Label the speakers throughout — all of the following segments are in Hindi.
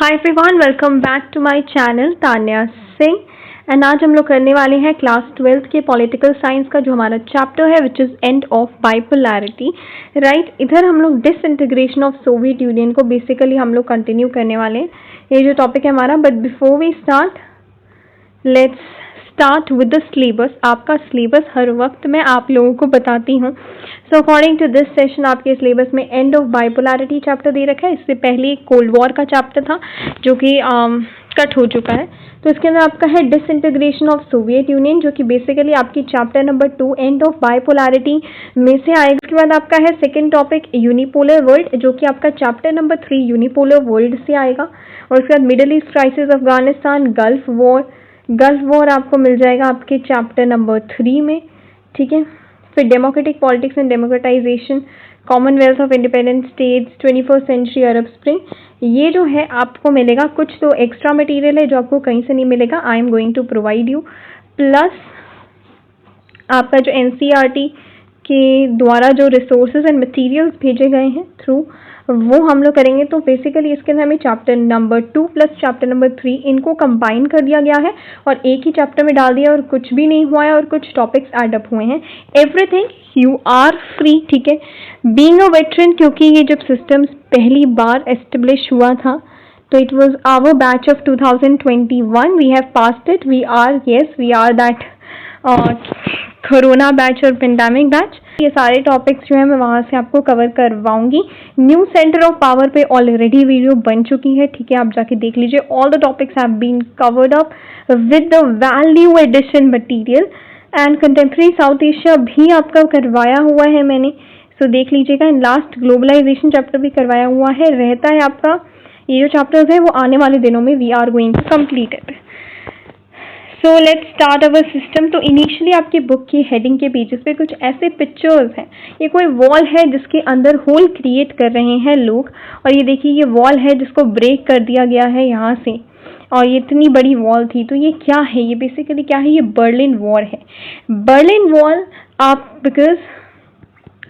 Speaker 1: Hi everyone, welcome back to my channel Tanya Singh. And आज हम लोग करने वाले हैं क्लास 12th के पॉलिटिकल साइंस का जो हमारा चैप्टर है which is and of bipolarity. Right, इधर हम लोग डिसइंटीग्रेशन ऑफ सोवियत यूनियन को बेसिकली हम लोग कंटिन्यू करने वाले हैं। ये जो टॉपिक है हमारा, but before we start let's start with the syllabus. आपका सिलेबस हर वक्त मैं आप लोगों को बताती हूँ। So according to this session आपके सिलेबस में एंड ऑफ बाइपोलैरिटी चैप्टर दे रखा है। इससे पहले एक कोल्ड वॉर का चैप्टर था जो कि कट हो चुका है। तो इसके अंदर आपका है डिसइंटीग्रेशन ऑफ सोवियत यूनियन, जो कि बेसिकली आपकी chapter number 2 and of bipolarity में से आएगा। उसके बाद आपका है सेकेंड टॉपिक यूनिपोलर वर्ल्ड, जो कि आपका चैप्टर नंबर 3 यूनिपोलर वर्ल्ड से आएगा। और उसके बाद middle east crisis, Afghanistan, gulf war आपको मिल जाएगा आपके चैप्टर नंबर 3 में। ठीक है, फिर democratic politics and democratization, commonwealth of independent states, 21st century Arab spring, ये जो है आपको मिलेगा। कुछ तो एक्स्ट्रा मटेरियल है जो आपको कहीं से नहीं मिलेगा, I am going to provide you. Plus आपका जो एनसीईआरटी के द्वारा जो रिसोर्सेज एंड मटेरियल्स भेजे गए हैं थ्रू, वो हम लोग करेंगे। तो बेसिकली इसके अंदर हमें chapter number 2 plus chapter number 3 इनको कंबाइन कर दिया गया है और एक ही चैप्टर में डाल दिया, और कुछ भी नहीं हुआ है और कुछ टॉपिक्स ऐड अप हुए हैं। Everything you are free. ठीक है, बीइंग अ वेटरन, क्योंकि ये जब सिस्टम पहली बार एस्टेब्लिश हुआ था तो it was our batch of 2021, we have passed it, we are that corona batch और पेंडेमिक बैच। ये सारे टॉपिक्स जो है मैं वहाँ से आपको कवर करवाऊंगी। न्यू सेंटर ऑफ पावर पे ऑलरेडी वीडियो बन चुकी है। ठीक है, आप जाके देख लीजिए। All the topics have been covered up with the value addition material. And contemporary South Asia भी आपका करवाया हुआ है मैंने, सो देख लीजिएगा। एंड लास्ट ग्लोबलाइजेशन चैप्टर भी करवाया हुआ है। रहता है आपका ये जो चैप्टर्स है वो आने वाले दिनों में we are going to complete it. So let's start our system. तो इनिशियली आपकी बुक की हेडिंग के पेजेस पे कुछ ऐसे पिक्चर्स हैं। ये कोई वॉल है जिसके अंदर होल क्रिएट कर रहे हैं लोग, और ये देखिए ये वॉल है जिसको ब्रेक कर दिया गया है यहाँ से, और ये इतनी बड़ी वॉल थी। तो ये क्या है, ये बेसिकली क्या है, ये बर्लिन वॉल है। बर्लिन वॉल आप because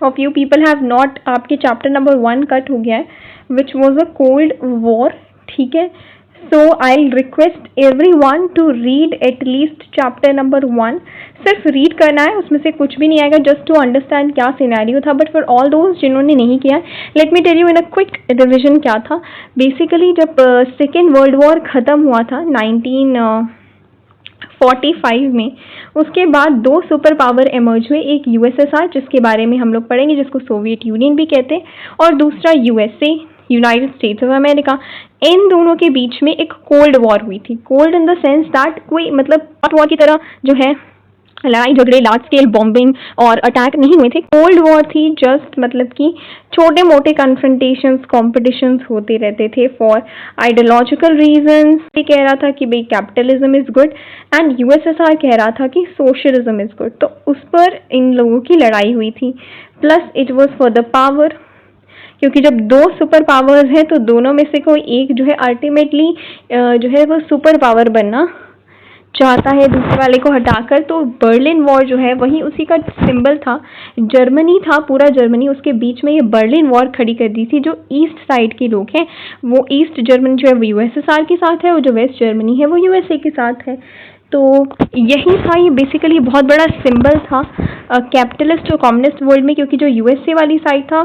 Speaker 1: of you people have not, आपके चैप्टर नंबर 1 कट हो गया है which was a cold war. ठीक है, so I'll request everyone to read at least chapter number 1. सिर्फ रीड करना है, उसमें से कुछ भी नहीं आएगा, जस्ट टू अंडरस्टैंड क्या सिनेरियो था। बट फॉर ऑल दोज जिन्होंने नहीं किया, let me tell you in a quick revision क्या था। बेसिकली जब सेकेंड वर्ल्ड वॉर ख़त्म हुआ था 1945 में, उसके बाद 2 सुपर पावर एमर्ज हुए। एक यूएसएसआर, जिसके बारे में हम लोग पढ़ेंगे, जिसको सोवियत यूनियन भी कहते हैं, और दूसरा USA, United States of America. इन दोनों के बीच में एक कोल्ड वॉर हुई थी। Cold in the sense that कोई मतलब हॉट वॉर की तरह जो है लड़ाई झगड़े, लार्ज स्केल बॉम्बिंग और अटैक नहीं हुए थे। कोल्ड वॉर थी जस्ट मतलब कि छोटे मोटे कन्फ्रंटेशंस, कॉम्पिटिशंस होते रहते थे फॉर आइडियोलॉजिकल रीजंस। ये कह रहा था कि भाई capitalism is good, and USSR कह रहा था कि सोशलिज्म इज गुड। तो उस पर इन लोगों की लड़ाई हुई थी। Plus it was for the power, क्योंकि जब 2 सुपर पावर्स हैं तो दोनों में से कोई एक जो है अल्टीमेटली जो है वो सुपर पावर बनना चाहता है दूसरे वाले को हटाकर। तो बर्लिन वॉर जो है वही उसी का सिंबल था। जर्मनी था, पूरा जर्मनी, उसके बीच में ये बर्लिन वॉर खड़ी कर दी थी। जो ईस्ट साइड के लोग हैं वो ईस्ट जर्मनी जो है वो यूएसएसआर के साथ है, और जो वेस्ट जर्मनी है वो यूएसए के साथ है। तो यही था, ये बेसिकली बहुत बड़ा सिंबल था कैपिटलिस्ट और कम्युनिस्ट वर्ल्ड में, क्योंकि जो यूएसए वाली साइड था,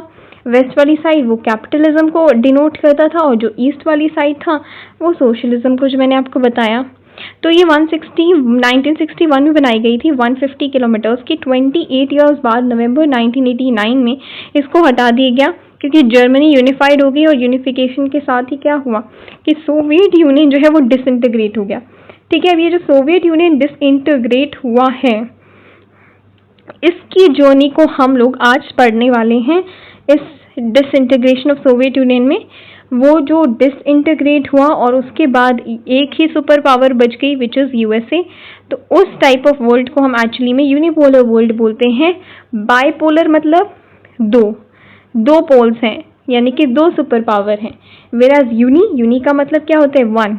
Speaker 1: वेस्ट वाली साइड, वो कैपिटलिज्म को डिनोट करता था, और जो ईस्ट वाली साइड था वो सोशलिज्म को, जो मैंने आपको बताया। तो ये 1961 में बनाई गई थी, 150 किलोमीटर्स की। 28 ईयर्स बाद नवंबर 1989 में इसको हटा दिया गया, क्योंकि जर्मनी यूनिफाइड हो गई, और यूनिफिकेशन के साथ ही क्या हुआ कि सोवियत यूनियन जो है वो डिसइंटीग्रेट हो गया। ठीक है, अब ये जो सोवियत यूनियन डिसइंटीग्रेट हुआ है, इसकी जर्नी को हम लोग आज पढ़ने वाले हैं। इस डिसइंटीग्रेशन ऑफ सोवियत यूनियन में वो जो डिसइंटीग्रेट हुआ और उसके बाद एक ही सुपर पावर बच गई विच इज़ यूएसए। तो उस टाइप ऑफ वर्ल्ड को हम एक्चुअली में यूनिपोलर वर्ल्ड बोलते हैं। बाइपोलर मतलब दो पोल्स हैं, यानी कि 2 सुपर पावर हैं। वेराज यूनी का मतलब क्या होता है, 1।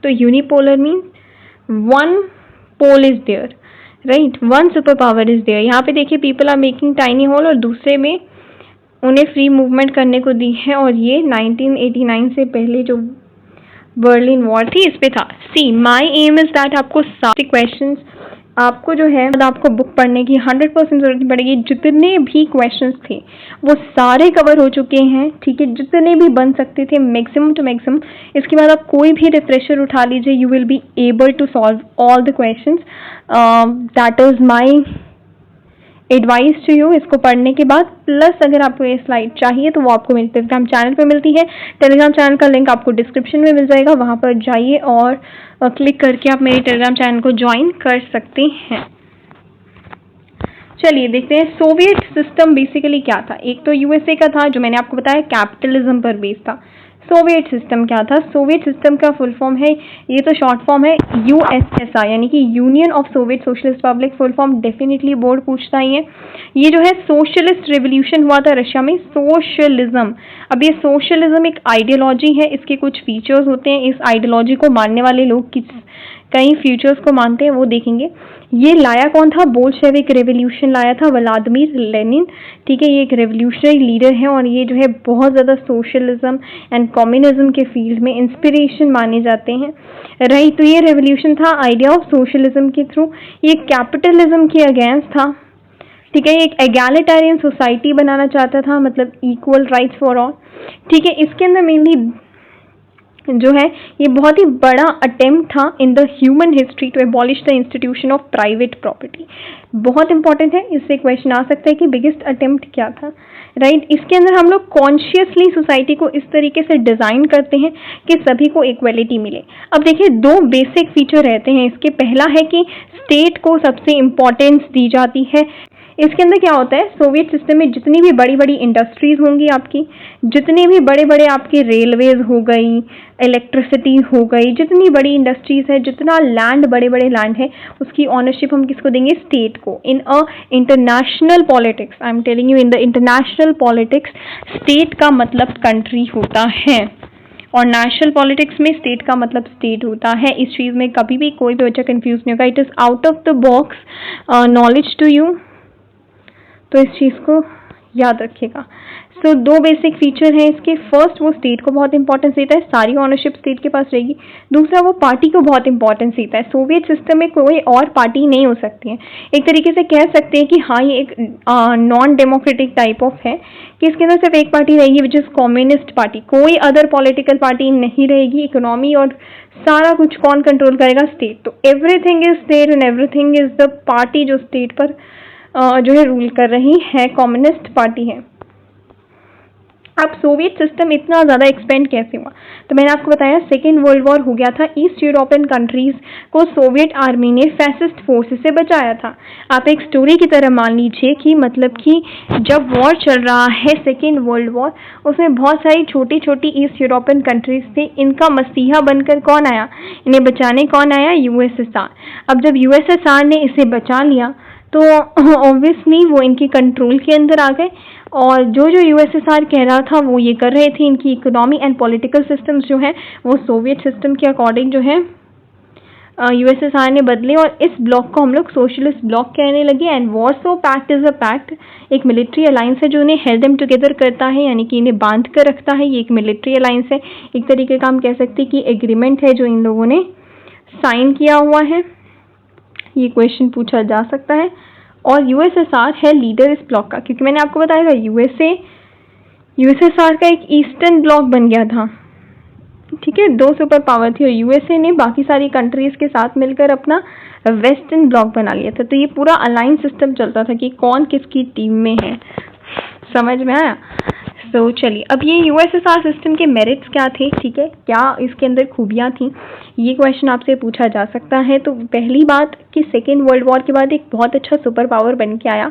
Speaker 1: तो unipolar means 1 pole is there, right, 1 super power is there. यहाँ पे देखिए people are making tiny hole, और दूसरे में उन्हें फ्री मूवमेंट करने को दी है। और ये 1989 से पहले जो बर्लिन वॉल थी, इस पे था। सी माई एम इज दैट आपको सारे क्वेश्चंस, आपको जो है आपको बुक पढ़ने की 100% जरूरत नहीं पड़ेगी। जितने भी क्वेश्चंस थे वो सारे कवर हो चुके हैं, ठीक है, जितने भी बन सकते थे मैक्सिमम टू मैक्सिमम। इसके बाद आप कोई भी रिफ्रेशर उठा लीजिए, you will be able to solve all the questions. That is my advice to you इसको पढ़ने के बाद। प्लस अगर आपको ये स्लाइड चाहिए तो वो आपको मेरे टेलीग्राम चैनल पे मिलती है। टेलीग्राम चैनल का लिंक आपको डिस्क्रिप्शन में मिल जाएगा, वहां पर जाइए और क्लिक करके आप मेरे टेलीग्राम चैनल को ज्वाइन कर सकते हैं। चलिए देखते हैं सोवियत सिस्टम बेसिकली क्या था। एक तो यूएसए का था जो मैंने आपको बताया कैपिटलिज्म पर बेस्ड था। सोवियत सिस्टम क्या था? सोवियत सिस्टम का फुल फॉर्म है, ये तो शॉर्ट फॉर्म है यूएसएसआर, यानी कि union of Soviet socialist Republic. Full form definitely board पूछता ही है। ये जो है सोशलिस्ट रेवोल्यूशन हुआ था रशिया में, सोशलिज्म। अब ये सोशलिज्म एक आइडियोलॉजी है, इसके कुछ फीचर्स होते हैं। इस आइडियोलॉजी को मानने वाले लोग कई फीचर्स को मानते हैं, वो देखेंगे। ये लाया कौन था? बोल्शेविक रेवोल्यूशन लाया था व्लादिमीर लेनिन, ठीक है। ये एक रेवोल्यूशनरी लीडर है और ये जो है बहुत ज़्यादा सोशलिज्म एंड कम्युनिज्म के फील्ड में इंस्पिरेशन माने जाते हैं, राइट। तो ये रेवोल्यूशन था आइडिया ऑफ सोशलिज्म के थ्रू। ये कैपिटलिज्म के अगेंस्ट था, ठीक है। एक एगैलिटेरियन सोसाइटी बनाना चाहता था, मतलब इक्वल राइट्स फॉर ऑल, ठीक है। इसके अंदर मेनली जो है ये बहुत ही बड़ा अटेम्प्ट था in the human history to abolish the institution of private property. बहुत इंपॉर्टेंट है, इससे क्वेश्चन आ सकता है कि बिगेस्ट अटेम्प्ट क्या था, राइट। इसके अंदर हम लोग कॉन्शियसली सोसाइटी को इस तरीके से डिजाइन करते हैं कि सभी को इक्वलिटी मिले। अब देखिए दो बेसिक फीचर रहते हैं इसके। पहला है कि स्टेट को सबसे इंपॉर्टेंस दी जाती है। इसके अंदर क्या होता है, सोवियत सिस्टम में जितनी भी बड़ी बड़ी इंडस्ट्रीज होंगी आपकी, जितने भी बड़े बड़े आपके रेलवेज हो गई, इलेक्ट्रिसिटी हो गई, जितनी बड़ी इंडस्ट्रीज है, जितना लैंड, बड़े बड़े लैंड है, उसकी ऑनरशिप हम किसको देंगे? स्टेट को। In a international politics, I am telling you, in the international politics state का मतलब कंट्री होता है और नेशनल पॉलिटिक्स में स्टेट का मतलब स्टेट होता है। इस चीज़ में कभी भी कोई भी बच्चा कंफ्यूज नहीं होगा। It is out of the box knowledge to you, तो इस चीज़ को याद रखिएगा। सो दो बेसिक फीचर हैं इसके। फर्स्ट, वो स्टेट को बहुत इंपॉर्टेंस देता है, सारी ऑनरशिप स्टेट के पास रहेगी। दूसरा, वो पार्टी को बहुत इंपॉर्टेंस देता है। सोवियत सिस्टम में कोई और पार्टी नहीं हो सकती है। एक तरीके से कह सकते हैं कि हाँ, ये एक नॉन डेमोक्रेटिक टाइप ऑफ है कि इसके अंदर सिर्फ एक पार्टी रहेगी विच इज़ कम्युनिस्ट पार्टी। कोई अदर पॉलिटिकल पार्टी नहीं रहेगी। इकोनॉमी और सारा कुछ कौन कंट्रोल करेगा? स्टेट। तो everything is state and everything is the party जो स्टेट पर जो है रूल कर रही है, कम्युनिस्ट पार्टी है। अब सोवियत सिस्टम इतना ज़्यादा एक्सपेंड कैसे हुआ? तो मैंने आपको बताया सेकेंड वर्ल्ड वॉर हो गया था। ईस्ट यूरोपियन कंट्रीज को सोवियत आर्मी ने फैसिस्ट फोर्सेस से बचाया था। आप एक स्टोरी की तरह मान लीजिए कि मतलब कि जब वॉर चल रहा है सेकेंड वर्ल्ड वॉर, उसमें बहुत सारी छोटी छोटी ईस्ट यूरोपियन कंट्रीज थे। इनका मसीहा बनकर कौन आया? इन्हें बचाने कौन आया? यूएसएसआर। अब जब यूएसएसआर ने इसे बचा लिया तो ऑब्वियसली वो इनके कंट्रोल के अंदर आ गए और जो जो यूएसएसआर कह रहा था वो ये कर रहे थे। इनकी इकोनॉमी एंड पॉलिटिकल सिस्टम्स जो है वो सोवियत सिस्टम के अकॉर्डिंग जो है यूएसएसआर ने बदले और इस ब्लॉक को हम लोग सोशलिस्ट ब्लॉक कहने लगे। And Warsaw pact is a pact, एक मिलिट्री अलायंस है जो इन्हें हेल्ड देम टुगेदर करता है, यानी कि इन्हें बांध कर रखता है। ये एक मिलिट्री अलायंस है, एक तरीके का हम कह सकते हैं कि एग्रीमेंट है जो इन लोगों ने साइन किया हुआ है। ये क्वेश्चन पूछा जा सकता है। और यूएसएसआर है लीडर इस ब्लॉक का, क्योंकि मैंने आपको बताया था यूएसएसआर का एक ईस्टर्न ब्लॉक बन गया था, ठीक है। दो सुपर पावर थी और यूएसए ने बाकी सारी कंट्रीज के साथ मिलकर अपना वेस्टर्न ब्लॉक बना लिया था। तो ये पूरा अलायंस सिस्टम चलता था कि कौन किसकी टीम में है। समझ में आया? तो चलिए, अब ये यूएसएसआर सिस्टम के मेरिट्स क्या थे, ठीक है, क्या इसके अंदर खूबियाँ थी, ये क्वेश्चन आपसे पूछा जा सकता है। तो पहली बात कि सेकेंड वर्ल्ड वॉर के बाद एक बहुत अच्छा सुपर पावर बन के आया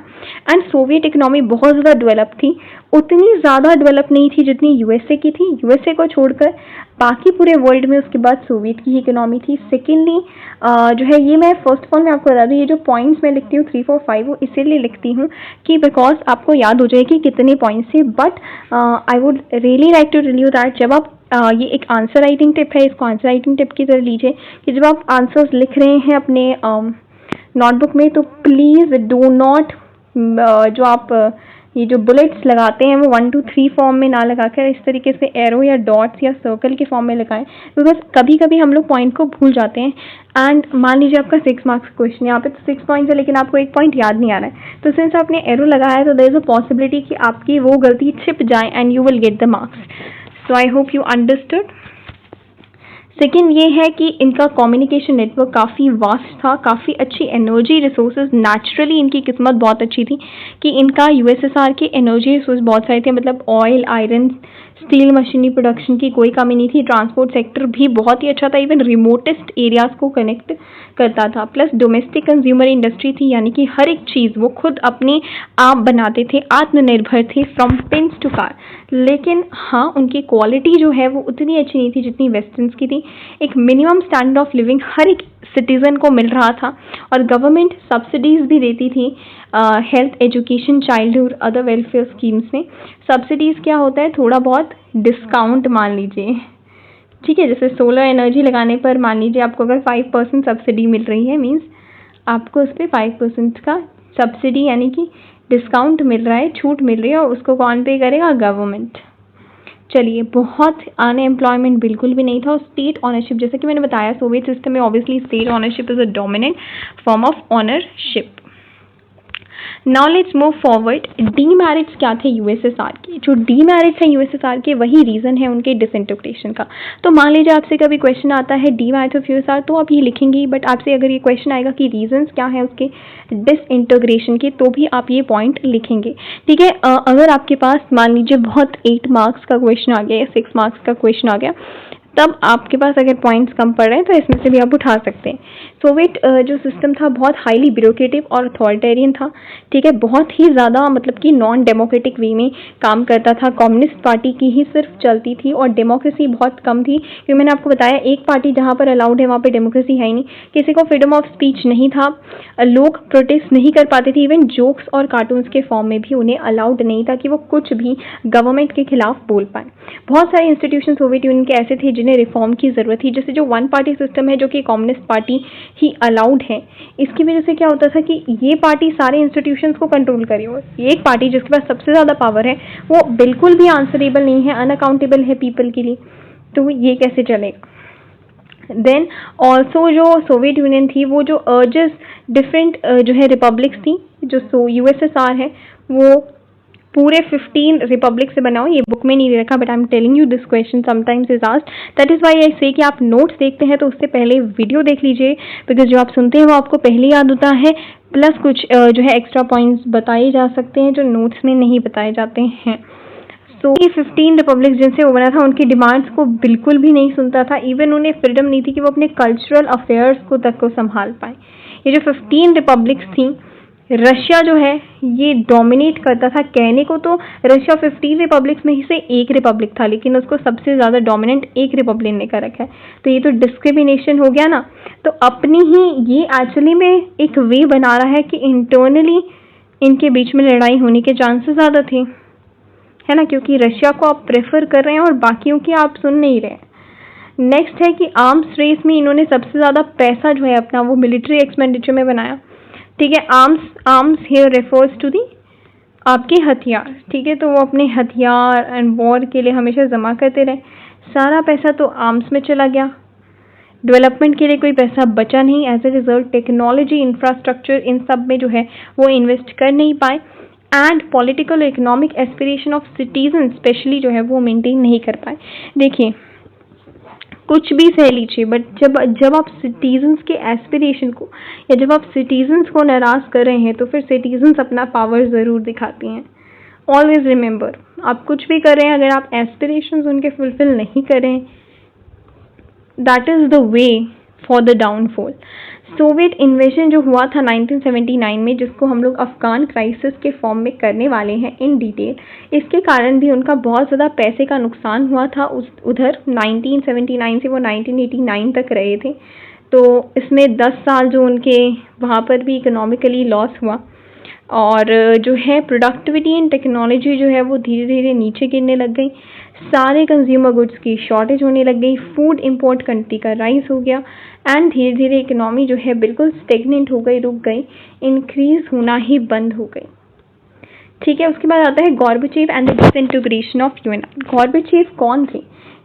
Speaker 1: एंड सोवियत इकोनॉमी बहुत ज़्यादा डेवलप थी। उतनी ज़्यादा डेवलप नहीं थी जितनी यूएसए की थी। यूएसए को छोड़कर बाकी पूरे वर्ल्ड में उसके बाद सोवियत की इकोनॉमी थी। सेकेंडली जो है, ये मैं फर्स्ट ऑफ ऑल मैं आपको बता दूँ, ये जो पॉइंट्स मैं लिखती हूँ 3, 4, 5 वो इसीलिए लिखती हूँ कि बिकॉज आपको याद हो जाए कि कितने पॉइंट्स थे। But I would really like to tell you that जब आप ये एक आंसर राइटिंग टिप है, इसको आंसर राइटिंग टिप की तरह लीजिए कि जब आप आंसर्स लिख रहे हैं अपने नोटबुक में तो प्लीज़ डू नॉट जो आप ये जो बुलेट्स लगाते हैं वो 1 2 3 फॉर्म में ना लगाकर इस तरीके से एरो या डॉट्स या सर्कल के फॉर्म में लगाएं, बिकॉज कभी कभी हम लोग पॉइंट को भूल जाते हैं। एंड मान लीजिए आपका 6 मार्क्स क्वेश्चन, यहाँ पे तो 6 पॉइंट्स है लेकिन आपको एक पॉइंट याद नहीं आ रहा है, तो सिंस आपने एरो लगाया है तो देयर इज अ पॉसिबिलिटी कि आपकी वो गलती छिप जाए and you will get the marks. So I hope you understood. Second ये है कि इनका कम्युनिकेशन नेटवर्क काफ़ी वास्ट था, काफ़ी अच्छी एनर्जी रिसोर्सेज, नेचुरली इनकी किस्मत बहुत अच्छी थी कि इनका यूएसएसआर के एनर्जी रिसोर्स बहुत सारे थे, मतलब oil, iron, steel machinery production की कोई कमी नहीं थी। ट्रांसपोर्ट सेक्टर भी बहुत ही अच्छा था, इवन रिमोटेस्ट एरियाज को कनेक्ट करता था। प्लस डोमेस्टिक कंज्यूमर इंडस्ट्री थी, यानी कि हर एक चीज़ वो खुद अपने आप बनाते थे, आत्मनिर्भर थे फ्रॉम पिंस टू कार। लेकिन हाँ, उनकी क्वालिटी जो है वो उतनी अच्छी नहीं थी जितनी वेस्टर्न्स की थी। एक मिनिमम स्टैंडर्ड ऑफ लिविंग हर एक सिटीज़न को मिल रहा था और गवर्नमेंट सब्सिडीज़ भी देती थी health, education, childhood, other welfare schemes में। सब्सिडीज़ क्या होता है, थोड़ा बहुत डिस्काउंट मान लीजिए, ठीक है। जैसे सोलर एनर्जी लगाने पर मान लीजिए आपको अगर 5% सब्सिडी मिल रही है, मीन्स आपको उस पर 5% का सब्सिडी यानी कि डिस्काउंट मिल रहा है, छूट मिल रही है, और उसको कौन पे करेगा, गवर्नमेंट। चलिए, बहुत अनएम्प्लॉयमेंट बिल्कुल भी नहीं था। और स्टेट ऑनरशिप, जैसे कि मैंने बताया सोवियत सिस्टम में obviously state ownership is a dominant form of ownership. Now let's move forward. Demerits क्या थे यूएसएसआर के? जो डीमेरिट्स हैं यूएसएसआर के, वही रीजन है उनके डिसइंटीग्रेशन का। तो मान लीजिए आपसे कभी क्वेश्चन आता है डीमेरिट्स ऑफ यूएसएसआर, तो आप ये लिखेंगे, बट आपसे अगर ये क्वेश्चन आएगा कि रीजंस क्या है उसके डिसइंटीग्रेशन के, तो भी आप ये पॉइंट लिखेंगे, ठीक है। अगर आपके पास मान लीजिए बहुत 8 मार्क्स का क्वेश्चन आ गया या 6 मार्क्स का क्वेश्चन आ गया, तब आपके पास अगर पॉइंट्स कम पड़ रहे हैं तो इसमें से भी आप उठा सकते हैं। सोवियत जो सिस्टम था बहुत हाईली ब्यूरोक्रेटिक और अथॉरिटेरियन था, ठीक है। बहुत ही ज़्यादा मतलब कि नॉन डेमोक्रेटिक वे में काम करता था। कम्युनिस्ट पार्टी की ही सिर्फ चलती थी और डेमोक्रेसी बहुत कम थी, क्योंकि मैंने आपको बताया एक पार्टी जहाँ पर अलाउड है वहाँ पर डेमोक्रेसी है ही नहीं। किसी को फ्रीडम ऑफ स्पीच नहीं था, लोग प्रोटेस्ट नहीं कर पाते थे, इवन जोक्स और कार्टून्स के फॉर्म में भी उन्हें अलाउड नहीं था कि वो कुछ भी गवर्नमेंट के खिलाफ बोल पाए। बहुत सारे इंस्टीट्यूशन सोवियत यूनियन के ऐसे थे जिन्हें रिफॉर्म की ज़रूरत थी, जैसे जो वन पार्टी सिस्टम है जो कि कम्युनिस्ट पार्टी ही अलाउड है। इसकी वजह से क्या होता था कि ये पार्टी सारे इंस्टीट्यूशंस को कंट्रोल करे, और एक पार्टी जिसके पास सबसे ज़्यादा पावर है वो बिल्कुल भी आंसरेबल नहीं है, अनअकाउंटेबल है पीपल के लिए, तो ये कैसे चलेगा। देन ऑल्सो जो सोवियत यूनियन थी वो जो अर्जेस डिफरेंट जो है रिपब्लिक्स थी, जो यूएसएसआर है वो पूरे 15 रिपब्लिक से बना हो। ये बुक में नहीं दे रखा, but I am telling you this question sometimes is asked, that is why I से कि आप नोट्स देखते हैं तो उससे पहले वीडियो देख लीजिए, बिकॉज जो आप सुनते हैं वो आपको पहले याद होता है, प्लस कुछ जो है एक्स्ट्रा पॉइंट्स बताए जा सकते हैं जो नोट्स में नहीं बताए जाते हैं। सो ये 15 रिपब्लिक जिनसे वो बना था उनकी डिमांड्स को बिल्कुल भी नहीं सुनता था, इवन उन्हें फ्रीडम नहीं थी कि वो अपने कल्चरल अफेयर्स को तक को संभाल पाए। ये जो 15 रिपब्लिक्स थी, रशिया जो है ये डोमिनेट करता था। कहने को तो रशिया 15 रिपब्लिक्स में ही से एक रिपब्लिक था, लेकिन उसको सबसे ज़्यादा डोमिनेंट एक रिपब्लिक ने कर रखा है, तो ये तो डिस्क्रिमिनेशन हो गया ना। तो अपनी ही ये एक्चुअली में एक वे बना रहा है कि इंटरनली इनके बीच में लड़ाई होने के चांसेस ज़्यादा थे, है ना, क्योंकि रशिया को आप प्रेफर कर रहे हैं और बाकियों की आप सुन नहीं रहे हैं। नेक्स्ट है कि आर्म्स रेस में इन्होंने सबसे ज़्यादा पैसा जो है अपना वो मिलिट्री एक्सपेंडिचर में बनाया, ठीक है। Arms here refers to the आपके हथियार, ठीक है। तो वो अपने हथियार एंड वॉर के लिए हमेशा जमा करते रहे, सारा पैसा तो आर्म्स में चला गया, डेवलपमेंट के लिए कोई पैसा बचा नहीं। As a result technology, infrastructure, इन सब में जो है वो इन्वेस्ट कर नहीं पाए, and political economic aspiration of citizen specially जो है वो मेंटेन नहीं कर पाए। देखिए, कुछ भी सह लीजिए, बट जब आप सिटीजन्स के एस्पिरेशन को या जब आप सिटीजन्स को नाराज़ कर रहे हैं तो फिर सिटीजन्स अपना पावर ज़रूर दिखाती हैं। ऑलवेज रिमेंबर, आप कुछ भी कर रहे हैं, अगर आप एस्पिरेशंस उनके फुलफिल नहीं करें, that is the way for the downfall. Soviet invasion जो हुआ था 1979 में, जिसको हम लोग अफगान क्राइसिस के फॉर्म में करने वाले हैं इन डिटेल, इसके कारण भी उनका बहुत ज़्यादा पैसे का नुकसान हुआ था। उधर 1979 से वो 1989 तक रहे थे, तो इसमें 10 साल जो उनके वहाँ पर भी इकोनॉमिकली लॉस हुआ, और जो है प्रोडक्टिविटी एंड टेक्नोलॉजी जो है वो धीरे धीरे नीचे गिरने लग गई, सारे कंज्यूमर गुड्स की शॉर्टेज होने लग गई, फूड इंपोर्ट कंट्री का राइज हो गया, एंड धीरे धीरे इकोनॉमी जो है बिल्कुल स्टेगनेंट हो गई, रुक गई, इंक्रीज होना ही बंद हो गई, ठीक है। उसके बाद आता है Gorbachev and the disintegration of UNI. Gorbachev कौन थे?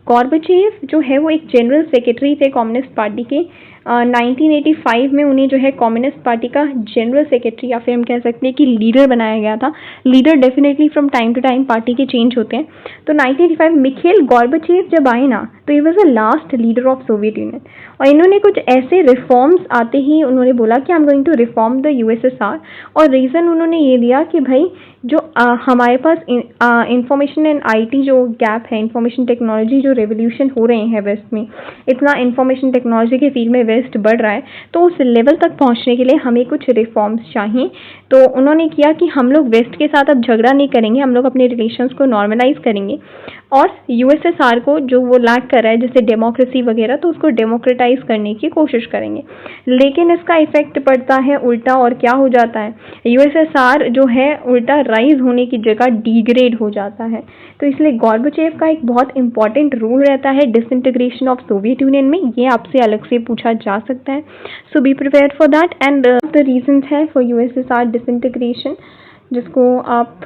Speaker 1: गॉर्बाचेव जो है वो एक जनरल सेक्रेटरी थे कम्युनिस्ट पार्टी के। 1985 में उन्हें जो है कम्युनिस्ट पार्टी का जनरल सेक्रेटरी या फिर हम कह सकते हैं कि लीडर बनाया गया था। Leader definitely from time to time party के चेंज होते हैं। तो 1985 मिखेल गॉर्बाचेव जब आए ना, तो he was the last leader of Soviet union, और इन्होंने कुछ ऐसे रिफॉर्म्स आते ही उन्होंने बोला कि I am going to reform the USSR. और रीज़न उन्होंने ये दिया कि भाई जो हमारे पास इंफॉर्मेशन एंड आईटी जो गैप है, इंफॉर्मेशन टेक्नोलॉजी जो रेवोल्यूशन हो रहे हैं वेस्ट में, इतना इंफॉर्मेशन टेक्नोलॉजी के फील्ड में वेस्ट बढ़ रहा है, तो उस लेवल तक पहुंचने के लिए हमें कुछ रिफॉर्म्स चाहिए। तो उन्होंने किया कि हम लोग वेस्ट के साथ अब झगड़ा नहीं करेंगे, हम लोग अपने रिलेशंस को नॉर्मलाइज करेंगे और यूएसएसआर को जो वो लैक कर रहा है जैसे डेमोक्रेसी वगैरह, तो उसको डेमोक्रेटाइज करने की कोशिश करेंगे। लेकिन इसका इफेक्ट पड़ता है उल्टा, और क्या हो जाता है, यूएसएसआर जो है उल्टा राइज होने की जगह डिग्रेड हो जाता है। तो इसलिए गॉर्बाचेव का एक बहुत इंपॉर्टेंट रोल रहता है डिसइंटीग्रेशन ऑफ सोवियत यूनियन में। ये आपसे अलग से पूछा जा सकता है, so be prepared for that. And the reasons है फॉर यूएसएसआर डिसइंटीग्रेशन, जिसको आप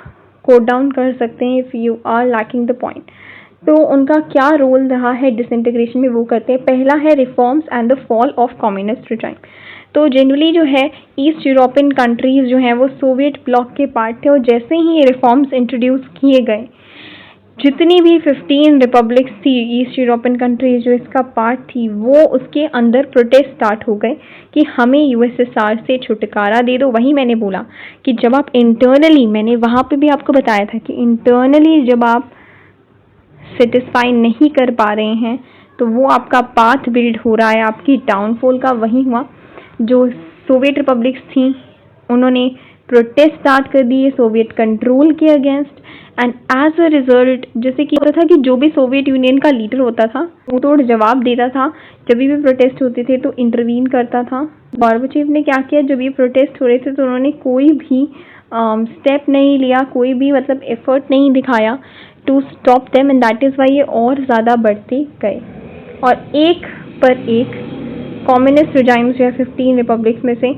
Speaker 1: कोट डाउन कर सकते हैं if you are lacking the point. तो उनका क्या रोल रहा है डिसइंटीग्रेशन में, वो करते हैं। पहला है reforms and the fall of communist regime. तो जनरली जो है ईस्ट यूरोपियन कंट्रीज़ जो हैं वो सोवियत ब्लॉक के पार्ट थे, और जैसे ही ये रिफॉर्म्स इंट्रोड्यूस किए गए, जितनी भी 15 रिपब्लिक्स थी ईस्ट यूरोपियन कंट्रीज जो इसका पार्ट थी, वो उसके अंदर प्रोटेस्ट स्टार्ट हो गए कि हमें यूएसएसआर से छुटकारा दे दो। वही मैंने बोला कि जब आप इंटरनली, मैंने वहाँ पे भी आपको बताया था कि इंटरनली जब आप सेटिस्फाई नहीं कर पा रहे हैं, तो वो आपका पाथ बिल्ड हो रहा है आपकी डाउनफॉल का। वही हुआ, जो सोवियत रिपब्लिक्स थी उन्होंने प्रोटेस्ट स्टार्ट कर दिए सोवियत कंट्रोल के against, and as a result जैसे कि होता था कि जो भी सोवियत यूनियन का लीडर होता था वो तोड़ जवाब देता था। जब भी प्रोटेस्ट होते थे तो इंटरवीन करता था। गॉर्बाचेव ने क्या किया, जब ये प्रोटेस्ट हो रहे थे तो उन्होंने कोई भी स्टेप नहीं लिया, कोई भी मतलब एफर्ट नहीं दिखाया to stop them, and that is why ये और ज़्यादा बढ़ते गए। और एक पर एक कम्युनिस्ट रिजाइम्स जो है 15 रिपब्लिक्स में से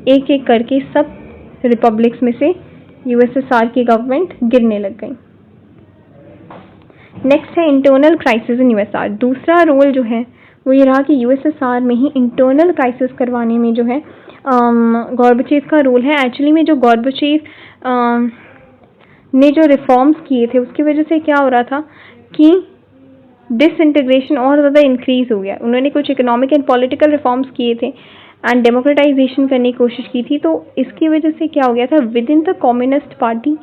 Speaker 1: एक एक करके सब रिपब्लिक्स में से यूएसएसआर की गवर्नमेंट गिरने लग गई। नेक्स्ट है इंटरनल क्राइसिस इन यूएसएसआर। दूसरा रोल जो है वो ये रहा कि यूएसएसआर में ही इंटरनल क्राइसिस करवाने में जो है गॉर्बाचेव का रोल है। एक्चुअली में जो गॉर्बाचेव ने जो रिफॉर्म्स किए थे उसकी वजह से क्या हो रहा था कि डिसइंटीग्रेशन और ज़्यादा इंक्रीज हो गया। उन्होंने कुछ इकोनॉमिक एंड पॉलिटिकल रिफॉर्म्स किए थे एंड डेमोक्रेटाइजेशन करने की कोशिश की थी। तो इसकी वजह से क्या हो गया था, with in the communist party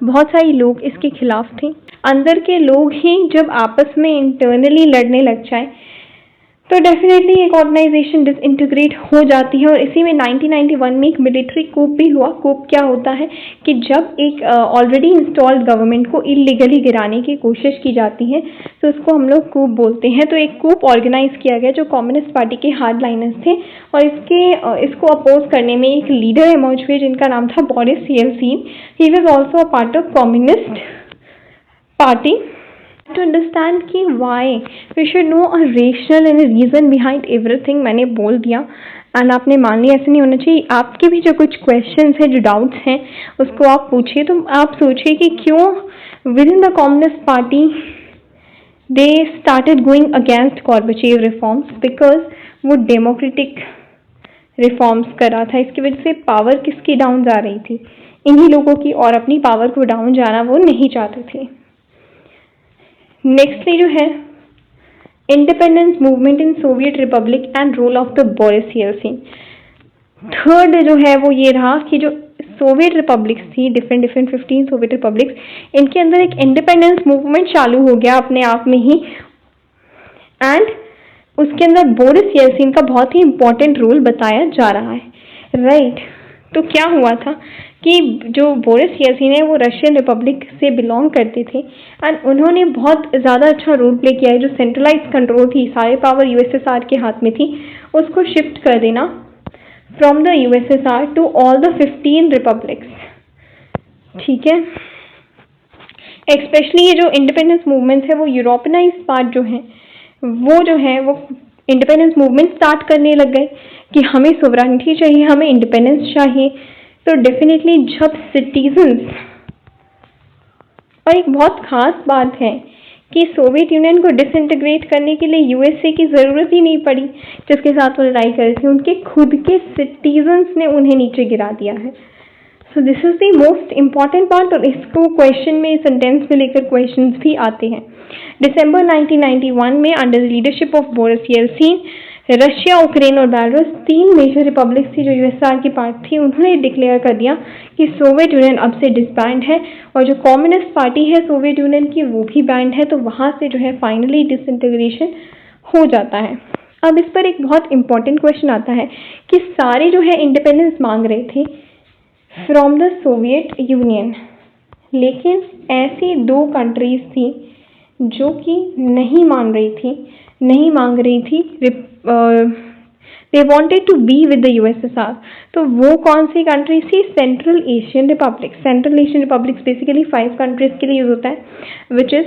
Speaker 1: बहुत सारे लोग इसके खिलाफ थे। अंदर के लोग ही जब आपस में इंटरनली लड़ने लग जाए तो डेफिनेटली एक ऑर्गेनाइजेशन डिसइंटीग्रेट हो जाती है। और इसी में 1991 में एक मिलिट्री कूप भी हुआ। कूप क्या होता है कि जब एक ऑलरेडी इंस्टॉल्ड गवर्नमेंट को इलीगली गिराने की कोशिश की जाती है तो उसको हम लोग कूप बोलते हैं। तो एक कूप ऑर्गेनाइज किया गया जो कम्युनिस्ट पार्टी के हार्डलाइनर्स थे, और इसको अपोज करने में एक लीडर इमर्ज हुए जिनका नाम था Boris Yeltsin. He was also a part of communist party. To understand कि why we should know a rational and a reason behind everything, मैंने बोल दिया एंड आपने मान लिया। ऐसे नहीं होना चाहिए। आपके भी जो कुछ क्वेश्चंस हैं, जो डाउट्स हैं, उसको आप पूछिए। तो आप सोचिए कि क्यों within the communist party they started going against Gorbachev reforms, because वो डेमोक्रेटिक रिफॉर्म्स कर रहा था। इसकी वजह से पावर किसकी डाउन जा रही थी, इन्हीं लोगों की, और अपनी पावर को डाउन जाना वो नहीं चाहते थे। नेक्स्टली जो है independence movement in Soviet republic and role of the Boris Yeltsin. Third जो है वो ये रहा कि जो सोवियत रिपब्लिक्स थी, डिफरेंट 15 सोवियत रिपब्लिक्स, इनके अंदर एक इंडिपेंडेंस मूवमेंट चालू हो गया अपने आप में ही, एंड उसके अंदर बोरिस येल्सिन का बहुत ही इंपॉर्टेंट रोल बताया जा रहा है, राइट। तो क्या हुआ था कि जो बोरिस येल्सिन है वो रशियन रिपब्लिक से बिलोंग करते थे, एंड उन्होंने बहुत ज़्यादा अच्छा रोल प्ले किया है। जो सेंट्रलाइज कंट्रोल थी, सारे पावर यूएसएसआर के हाथ में थी, उसको शिफ्ट कर देना from the USSR to all the 15 republics, ठीक है। एक्सपेशली ये जो इंडिपेंडेंस मूवमेंट है वो यूरोपियनाइज पार्ट जो है वो इंडिपेंडेंस मूवमेंट स्टार्ट करने लग गए कि हमें सोवरेनिटी चाहिए, हमें इंडिपेंडेंस चाहिए। तो डेफिनेटली जब सिटीजन्स और एक बहुत ख़ास बात है कि सोवियत यूनियन को डिसइंटीग्रेट करने के लिए यूएसए की ज़रूरत ही नहीं पड़ी, जिसके साथ वो लड़ाई कर रहे थे। उनके खुद के सिटीजन्स ने उन्हें नीचे गिरा दिया है। So this is the most important part, और इसको क्वेश्चन में, सेंटेंस में लेकर क्वेश्चंस भी आते हैं। दिसंबर 1991 में under the leadership of Boris Yeltsin, Russia, Ukraine और बेलारूस, 3 मेजर रिपब्लिक्स थी जो यूएसआर की पार्ट थी, उन्होंने डिक्लेयर कर दिया कि सोवियत यूनियन अब से डिसबैंड है, और जो कम्युनिस्ट पार्टी है सोवियत यूनियन की वो भी बैंड है। तो वहाँ से जो है फाइनली डिसइंटीग्रेशन हो जाता है। अब इस पर एक बहुत इंपॉर्टेंट क्वेश्चन आता है कि सारे जो है इंडिपेंडेंस मांग रहे थे फ्रॉम द सोवियत यूनियन, लेकिन ऐसी 2 कंट्रीज थी जो कि नहीं मांग रही थी they wanted to be with the USSR. तो वो कौन सी कंट्रीज थी? Central Asian republic. Central Asian republics basically 5 countries के लिए यूज होता है, which is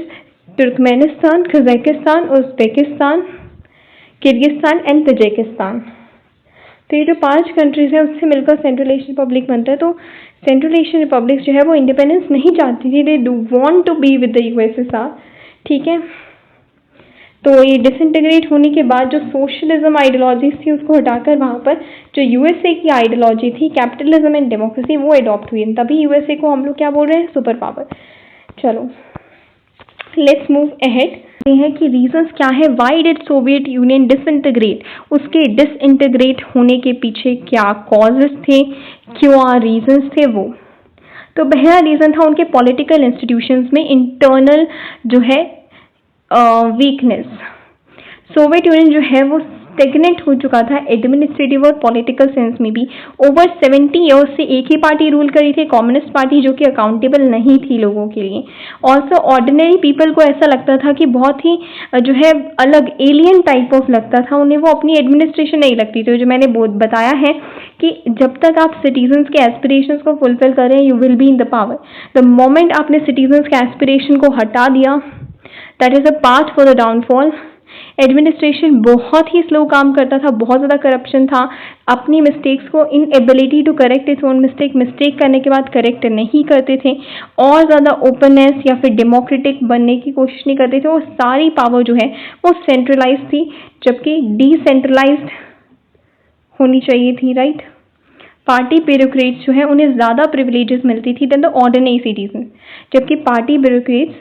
Speaker 1: Turkmenistan, Kazakhstan, Uzbekistan, Kyrgyzstan and Tajikistan. तो ये जो 5 कंट्रीज हैं उससे मिलकर सेंट्रल एशियन रिपब्लिक बनता है। तो सेंट्रल एशियन रिपब्लिक जो है वो इंडिपेंडेंस नहीं चाहती थी, they do want to be with the USSR. ठीक है, तो ये डिसइंटीग्रेट होने के बाद जो सोशलिज्म आइडियोलॉजीज थी उसको हटाकर वहाँ पर जो यूएसए की आइडियोलॉजी थी, कैपिटलिज्म एंड डेमोक्रेसी, वो अडॉप्ट हुई। तभी यूएसए को हम लोग क्या बोल रहे हैं? Super power. चलो लेट्स मूव अहेड। ये है कि रीजंस क्या है, why did Soviet union disintegrate, उसके डिसइंटीग्रेट होने के पीछे क्या कॉजेस थे, क्या रीजंस थे वो। तो पहला रीजन था उनके पॉलिटिकल इंस्टीट्यूशंस में इंटरनल जो है वीकनेस। सोवियत यूनियन जो है वो स्टेगनेंट हो चुका था एडमिनिस्ट्रेटिव और पॉलिटिकल सेंस में भी। ओवर 70 ईयर्स से एक ही पार्टी रूल करी थी, कम्युनिस्ट पार्टी, जो कि अकाउंटेबल नहीं थी लोगों के लिए। ऑल्सो ऑर्डिनरी पीपल को ऐसा लगता था कि बहुत ही जो है अलग एलियन टाइप ऑफ लगता था उन्हें, वो अपनी एडमिनिस्ट्रेशन नहीं लगती थी। जो मैंने बताया है कि जब तक आप सिटीजन्स के एस्पिरेशंस को फुलफिल करें, you will be in the power. The moment आपने सिटीजन्स के एस्पिरेशन को हटा दिया, that is a path for the downfall. Administration बहुत ही स्लो काम करता था, बहुत ज़्यादा करप्शन था, अपनी मिस्टेक्स को inability to correct its own mistake करने के बाद करेक्ट नहीं करते थे, और ज़्यादा ओपननेस या फिर डेमोक्रेटिक बनने की कोशिश नहीं करते थे। वो सारी पावर जो है वो सेंट्रलाइज थी, जबकि डिसेंट्रलाइज्ड होनी चाहिए थी, राइट। पार्टी ब्यूरोक्रेट्स जो है उन्हें ज़्यादा प्रिविलेजेस मिलती थी देन द ऑर्डिनरी सिटीजन, जबकि party bureaucrats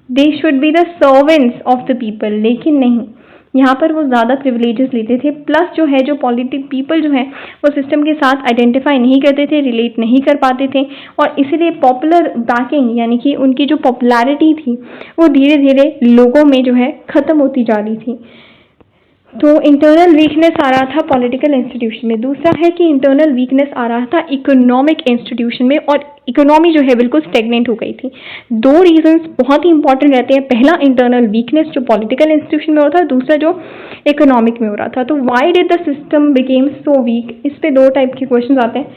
Speaker 1: they should be the servants of the people, लेकिन नहीं, यहाँ पर वो ज़्यादा प्रिविलेजेस लेते थे। प्लस जो है जो पॉलिटिक पीपल जो है वो सिस्टम के साथ आइडेंटिफाई नहीं करते थे, रिलेट नहीं कर पाते थे, और इसीलिए पॉपुलर बैकिंग यानी कि उनकी जो पॉपुलैरिटी थी वो धीरे धीरे लोगों में जो है ख़त्म होती जा रही थी। तो इंटरनल वीकनेस आ रहा था पॉलिटिकल इंस्टीट्यूशन में। दूसरा है कि इंटरनल वीकनेस आ रहा था इकोनॉमिक इंस्टीट्यूशन में, और इकोनॉमी जो है बिल्कुल स्टेगनेंट हो गई थी। 2 रीजंस बहुत ही इंपॉर्टेंट रहते हैं, पहला इंटरनल वीकनेस जो पॉलिटिकल इंस्टीट्यूशन में हो रहा था, दूसरा जो इकोनॉमिक में हो रहा था। तो why did the system became so weak, इस पे 2 टाइप के क्वेश्चन आते हैं।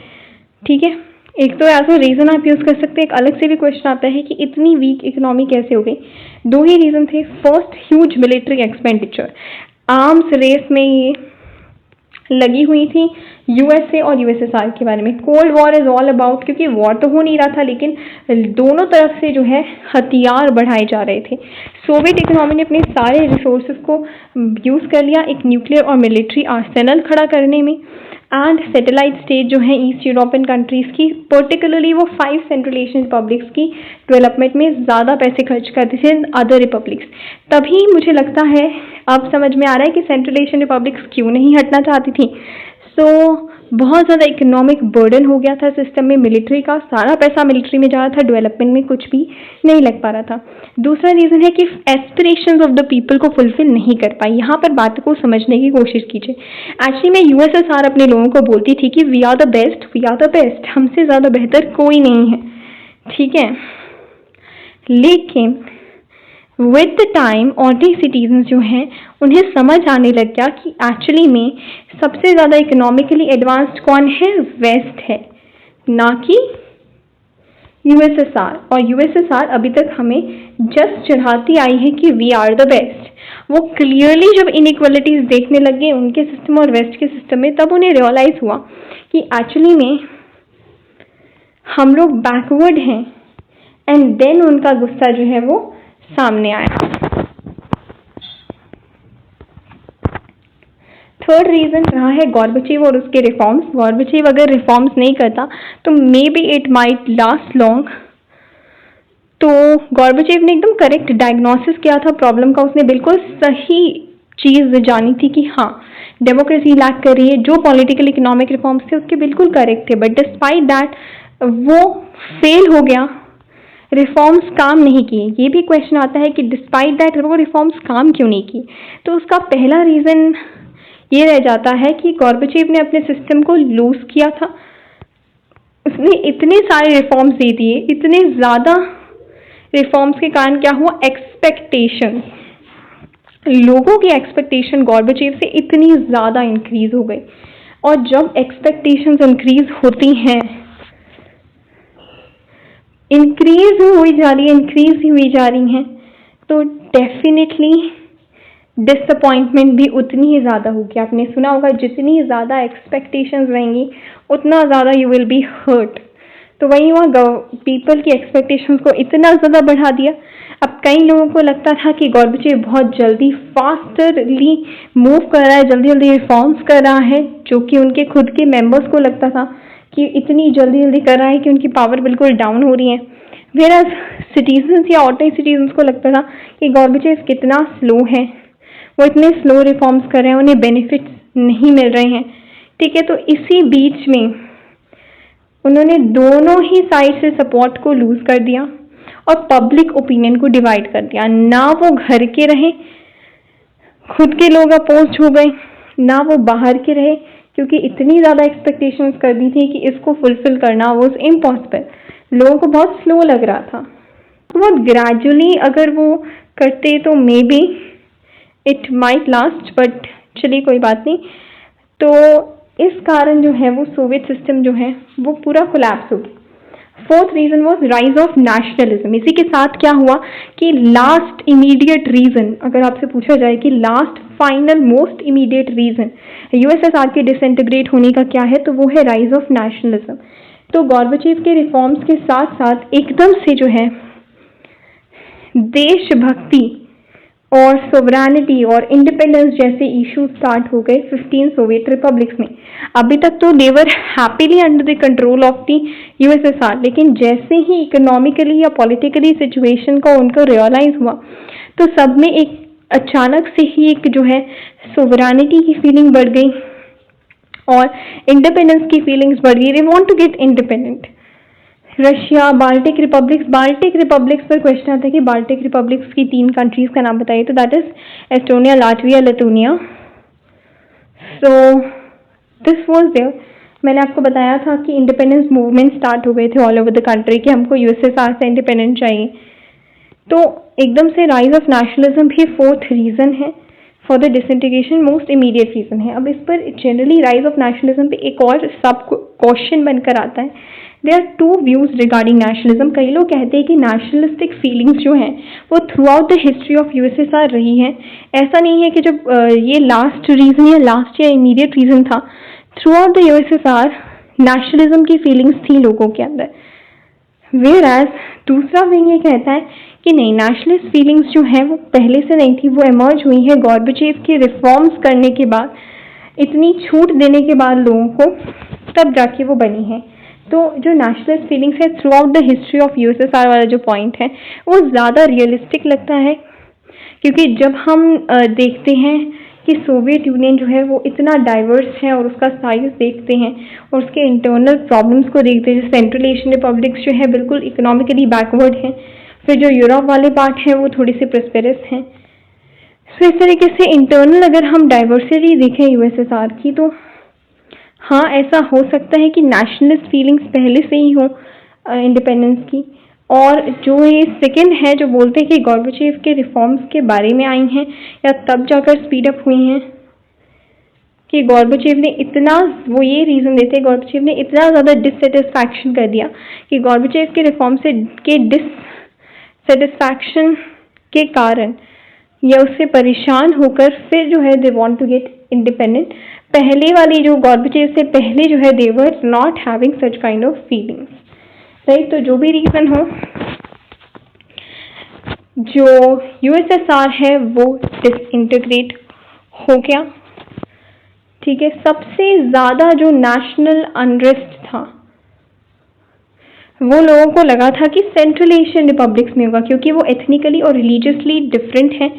Speaker 1: ठीक है, एक तो एज अ रीजन आप यूज कर सकते हैं, एक अलग से भी क्वेश्चन आता है कि इतनी वीक इकोनॉमी कैसे हो गई। 2 ही रीजन थे। First, huge military expenditure, arms race में ये लगी हुई थी यूएसए और यूएसएसआर के बारे में। Cold war is all about, क्योंकि वॉर तो हो नहीं रहा था लेकिन दोनों तरफ से जो है हथियार बढ़ाए जा रहे थे। सोवियत इकोनॉमी ने अपने सारे रिसोर्सेज को यूज़ कर लिया एक न्यूक्लियर और मिलिट्री आर्सेनल खड़ा करने में। एंड सैटेलाइट स्टेट जो है ईस्ट यूरोपियन कंट्रीज़ की, पर्टिकुलरली वो 5 सेंट्रल एशियन रिपब्लिक्स की डेवलपमेंट में ज़्यादा पैसे खर्च करते थे अदर रिपब्लिक्स। तभी मुझे लगता है अब समझ में आ रहा है कि सेंट्रल एशियन रिपब्लिक्स क्यों नहीं हटना चाहती थी। बहुत ज़्यादा इकोनॉमिक बर्डन हो गया था सिस्टम में, मिलिट्री का सारा पैसा मिलिट्री में जा रहा था, डेवलपमेंट में कुछ भी नहीं लग पा रहा था। दूसरा रीज़न है कि एस्पिरेशंस ऑफ द पीपल को फुलफिल नहीं कर पाई। यहाँ पर बात को समझने की कोशिश कीजिए। एक्चुअली में यूएसएसआर अपने लोगों को बोलती थी कि वी आर द बेस्ट, हमसे ज़्यादा बेहतर कोई नहीं है, ठीक है। लेकिन with the time ordinary citizen जो हैं उन्हें समझ आने लग गया कि एक्चुअली में सबसे ज़्यादा इकोनॉमिकली एडवांस्ड कौन है? वेस्ट है, ना कि यूएसएसआर। और यूएसएसआर अभी तक हमें जस्ट चढ़ाती आई है कि वी आर द बेस्ट। वो क्लियरली जब इनइक्वालिटीज देखने लगे उनके सिस्टम और वेस्ट के सिस्टम में, तब उन्हें रियलाइज हुआ कि एक्चुअली में हम लोग बैकवर्ड हैं एंड देन उनका गुस्सा जो है वो सामने आया। थर्ड रीजन रहा है गॉर्बेचेव और उसके रिफॉर्म्स। गॉर्बेचेव अगर रिफॉर्म्स नहीं करता तो may be it might last long. तो गॉर्बेचेव ने एकदम करेक्ट डायग्नोसिस किया था प्रॉब्लम का, उसने बिल्कुल सही चीज जानी थी कि हाँ डेमोक्रेसी लैक कर रही है, जो पॉलिटिकल इकोनॉमिक रिफॉर्म्स थे उसके बिल्कुल करेक्ट थे, बट डिस्पाइट दैट वो फेल हो गया, रिफॉर्म्स काम नहीं किए। ये भी क्वेश्चन आता है कि डिस्पाइट दैट वो रिफॉर्म्स काम क्यों नहीं किए। तो उसका पहला रीजन ये रह जाता है कि गॉर्बेचेव ने अपने सिस्टम को लूज किया था। उसने इतने सारे रिफॉर्म्स दे दिए, इतने ज़्यादा रिफॉर्म्स के कारण क्या हुआ, एक्सपेक्टेशन, लोगों की एक्सपेक्टेशन गॉर्बेचेव से इतनी ज़्यादा इंक्रीज हो गई। और जब एक्सपेक्टेशंस इंक्रीज होती हैं, इंक्रीज हुई जा रही हैं, तो डेफिनेटली डिसअपॉइंटमेंट भी उतनी ही ज़्यादा होगी। आपने सुना होगा जितनी ज़्यादा एक्सपेक्टेशंस रहेंगी उतना ज़्यादा यू विल बी हर्ट। तो वही हुआ, पीपल की एक्सपेक्टेशंस को इतना ज़्यादा बढ़ा दिया। अब कई लोगों को लगता था कि गॉर्बेचेव बहुत जल्दी फास्टरली मूव कर रहा है, जल्दी जल्दी रिफॉर्म्स कर रहा है, जो कि उनके खुद के मेंबर्स को लगता था कि इतनी जल्दी जल्दी कर रहा है कि उनकी पावर बिल्कुल डाउन हो रही है। वेयर सिटीजन्स या ऑर्डिनरी सिटीजन्स को लगता था कि गॉर्बेचेव कितना स्लो है, वो इतने स्लो रिफॉर्म्स कर रहे हैं, उन्हें बेनिफिट्स नहीं मिल रहे हैं। ठीक है, तो इसी बीच में उन्होंने दोनों ही साइड से सपोर्ट को लूज कर दिया और पब्लिक ओपिनियन को डिवाइड कर दिया। ना वो घर के रहे, खुद के लोग अपोज हो गए, ना वो बाहर के रहे, क्योंकि इतनी ज़्यादा एक्सपेक्टेशंस कर दी थी कि इसको फुलफिल करना वाज इम्पॉसिबल। लोगों को बहुत स्लो लग रहा था। तो बहुत ग्रेजुअली अगर वो करते तो may be it might last, but चलिए कोई बात नहीं। तो इस कारण जो है वो सोवियत सिस्टम जो है वो पूरा कोलैप्स हो गया। Fourth reason was rise of nationalism. इसी के साथ क्या हुआ कि लास्ट इमीडिएट रीजन, अगर आपसे पूछा जाए कि last final most immediate reason USSR के डिसइंटीग्रेट होने का क्या है, तो वो है राइज ऑफ नेशनलिज्म। तो गॉर्बेचेव के रिफॉर्म्स के साथ साथ एकदम से जो है देशभक्ति और सोवरेनिटी और इंडिपेंडेंस जैसे इशू स्टार्ट हो गए 15 सोवियत रिपब्लिक्स में। अभी तक तो they were happily under the control of the USSR, लेकिन जैसे ही इकोनॉमिकली या पॉलिटिकली सिचुएशन का उनको रियलाइज हुआ तो सब में एक अचानक से ही एक जो है सोवरेनिटी की फीलिंग बढ़ गई और इंडिपेंडेंस की फीलिंग्स बढ़ गई। They want to get independent. Russia, Baltic republics पर क्वेश्चन आता है कि बाल्टिक रिपब्लिक्स की 3 कंट्रीज का नाम बताइए, तो that is Estonia, Latvia, Lithuania. So this was there. मैंने आपको बताया था कि इंडिपेंडेंस मूवमेंट स्टार्ट हो गए थे ऑल ओवर द कंट्री कि हमको यूएसएसआर से इंडिपेंडेंट चाहिए। तो एकदम से राइज ऑफ नेशनलिज्म भी फोर्थ रीजन है for the disintegration, most immediate reason है। अब इस पर जनरली राइज ऑफ नेशनलिज्म पे एक और सब क्वेश्चन बनकर आता है। There are 2 views regarding nationalism. कई लोग कहते हैं कि नेशनलिस्टिक फीलिंग्स जो हैं वो through out the history of USSR रही हैं। ऐसा नहीं है कि जब ये लास्ट रीजन या लास्ट या इमीडिएट रीजन था, through out the USSR nationalism की फीलिंग्स थी लोगों के अंदर। वेयर एज दूसरा विंग ये कहता है कि नहीं, नेशनलिस्ट फीलिंग्स जो है वो पहले से नहीं थी, वो इमर्ज हुई है गॉर्बेचेव के रिफॉर्म्स करने के बाद, इतनी छूट देने के बाद लोगों को, तब जाके वो बनी है। तो जो नेशनलिस्ट फीलिंग्स है through out the history of USSR वाला जो पॉइंट है वो ज़्यादा रियलिस्टिक लगता है, क्योंकि जब हम देखते हैं कि सोवियत यूनियन जो है वो इतना डाइवर्स है और उसका साइज देखते हैं और उसके इंटरनल प्रॉब्लम्स को देखते हैं, सेंट्रल एशियन रिपब्लिक्स जो है बिल्कुल इकोनॉमिकली बैकवर्ड है, फिर जो यूरोप वाले पार्ट हैं वो थोड़ी सी प्रस्पेरस हैं। सो इस तरीके से इंटरनल अगर हम डाइवर्सिटी देखें यूएसएसआर की, तो हाँ ऐसा हो सकता है कि नेशनलिस्ट फीलिंग्स पहले से ही हो इंडिपेंडेंस की। और जो ये सेकंड है जो बोलते हैं कि गॉर्बेचेव के रिफॉर्म्स के बारे में आई हैं या तब जाकर स्पीड अप हुई हैं, कि गॉर्बेचेव ने इतना, वो ये रीज़न देते हैं गॉर्बेचेव ने इतना ज़्यादा डिससेटिस्फैक्शन कर दिया कि गॉर्बेचेव के रिफॉर्म से के डिससेटिस्फैक्शन के कारण या उससे परेशान होकर फिर जो है they want to get independent. पहले वाली जो गॉर्बेचेव से पहले जो है they were not having such kind of feelings, right. तो जो भी रीज़न हो, जो यूएसएसआर है वो डिसइंटीग्रेट हो गया। ठीक है, सबसे ज़्यादा जो नेशनल अनरेस्ट था वो लोगों को लगा था कि सेंट्रल एशियन रिपब्लिक्स में होगा, क्योंकि वो एथनिकली और रिलीजियसली डिफरेंट है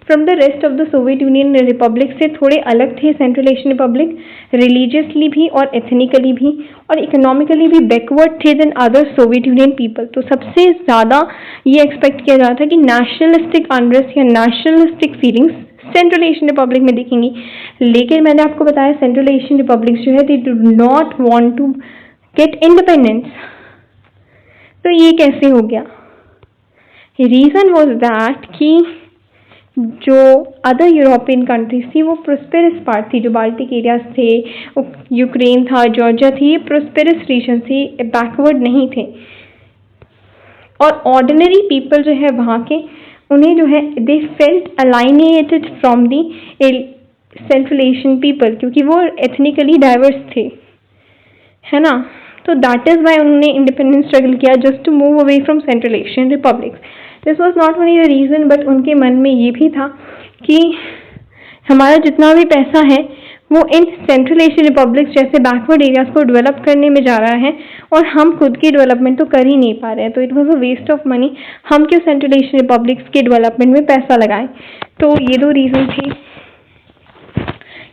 Speaker 1: from the rest of the Soviet union Republic से थोड़े अलग थे सेंट्रल एशियन रिपब्लिक, रिलीजियसली भी और एथनिकली भी और इकोनॉमिकली भी बैकवर्ड थे than other Soviet Union people. तो सबसे ज़्यादा ये एक्सपेक्ट किया जा रहा था कि नेशनलिस्टिक अनरेस्ट या nationalistic feelings central Asian Republic में दिखेंगी। लेकिन मैंने आपको बताया सेंट्रल एशियन रिपब्लिक्स जो है they do not want to get independence. तो ये कैसे हो गया? रीज़न वॉज दैट कि जो अदर यूरोपियन कंट्रीज थी वो प्रोस्पेरस पार्ट थी, जो बाल्टिक एरियाज थे, यूक्रेन था, जॉर्जिया थी, ये प्रोस्पेरस रीजन थी, बैकवर्ड नहीं थे। और ऑर्डिनरी पीपल जो है वहाँ के, उन्हें जो है they felt alienated from the central Asian people, क्योंकि वो एथनिकली डाइवर्स थे, है ना। तो दैट इज़ वाई उन्होंने इंडिपेंडेंस स्ट्रगल किया just to move away from central Asian republics. This was not only the reason, but उनके मन में ये भी था कि हमारा जितना भी पैसा है वो इन सेंट्रल एशियन रिपब्लिक्स जैसे बैकवर्ड एरियाज को डेवलप करने में जा रहा है और हम खुद की डेवलपमेंट तो कर ही नहीं पा रहे हैं। तो it was a waste of money, हम क्यों सेंट्रल एशियन रिपब्लिक्स के डेवलपमेंट में पैसा लगाएं। तो ये दो रीज़न थी।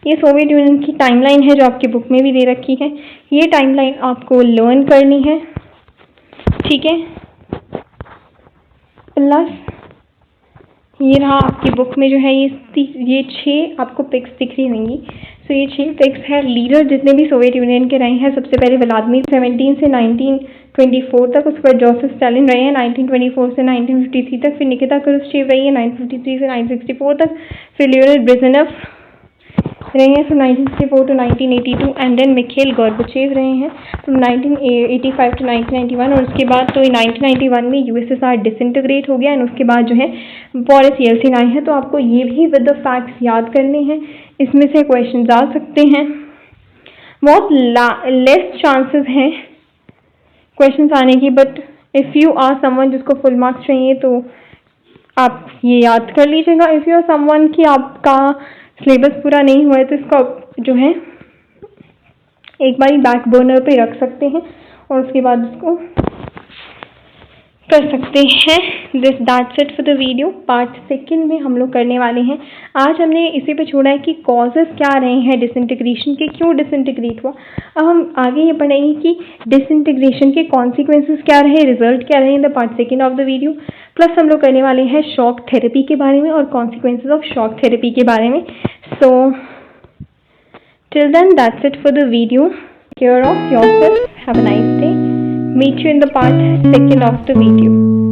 Speaker 1: ये सोवियत यूनियन की टाइमलाइन है जो आपकी बुक में भी दे रखी है। ये टाइमलाइन आपको लर्न करनी है, ठीक है। प्लस ये रहा आपकी बुक में जो है ये 6 आपको पिक्स दिख रही होंगी। सो ये 6 पिक्स है लीडर जितने भी सोवियत यूनियन के रहे हैं। सबसे पहले व्लादिमीर 17 से 1924 तक, उसके बाद जोसेफ स्टालिन रहे हैं 1924 से 1953 तक, फिर निकिता क्रुश्चेव रही है 1953 से 1964 तक, फिर लियोनिड ब्रेजनेव रहे हैं from 1964 to 1982 and then Mikhail Gorbachev रहे हैं फ्रॉम 1985 टू 1991। और उसके बाद तो 1991 में यूएसएसआर डिसइंटीग्रेट हो गया एंड उसके बाद जो है बोरिस येल्सिन आए हैं। तो आपको ये भी विद द फैक्ट्स याद करने हैं, इसमें से क्वेश्चन आ सकते हैं। बहुत लेस चांसेस हैं क्वेश्चन आने की, but if you are someone जिसको फुल मार्क्स चाहिए तो आप ये याद कर लीजिएगा। इफ़ यू आर समवन कि आपका सिलेबस पूरा नहीं हुआ है तो इसका जो है एक बार बैक बर्नर पे रख सकते हैं और उसके बाद इसको कर सकते हैं। This that's it for the video. Part 2 में हम लोग करने वाले हैं। आज हमने इसी पे छोड़ा है कि कॉजेस क्या रहे हैं डिसइंटीग्रेशन के, क्यों डिसइंटीग्रेट हुआ। अब हम आगे ये पढ़ेंगे कि डिसइंटीग्रेशन के कॉन्सिक्वेंसेस क्या रहे, रिजल्ट क्या रहे in the part 2 of the video. Plus हम लोग करने वाले हैं शॉक थेरेपी के बारे में और कॉन्सिक्वेंसेस ऑफ शॉक थेरेपी के बारे में। So till then that's it for the video. Care of yourself. Have a nice day. Meet you in the part 2 of the video.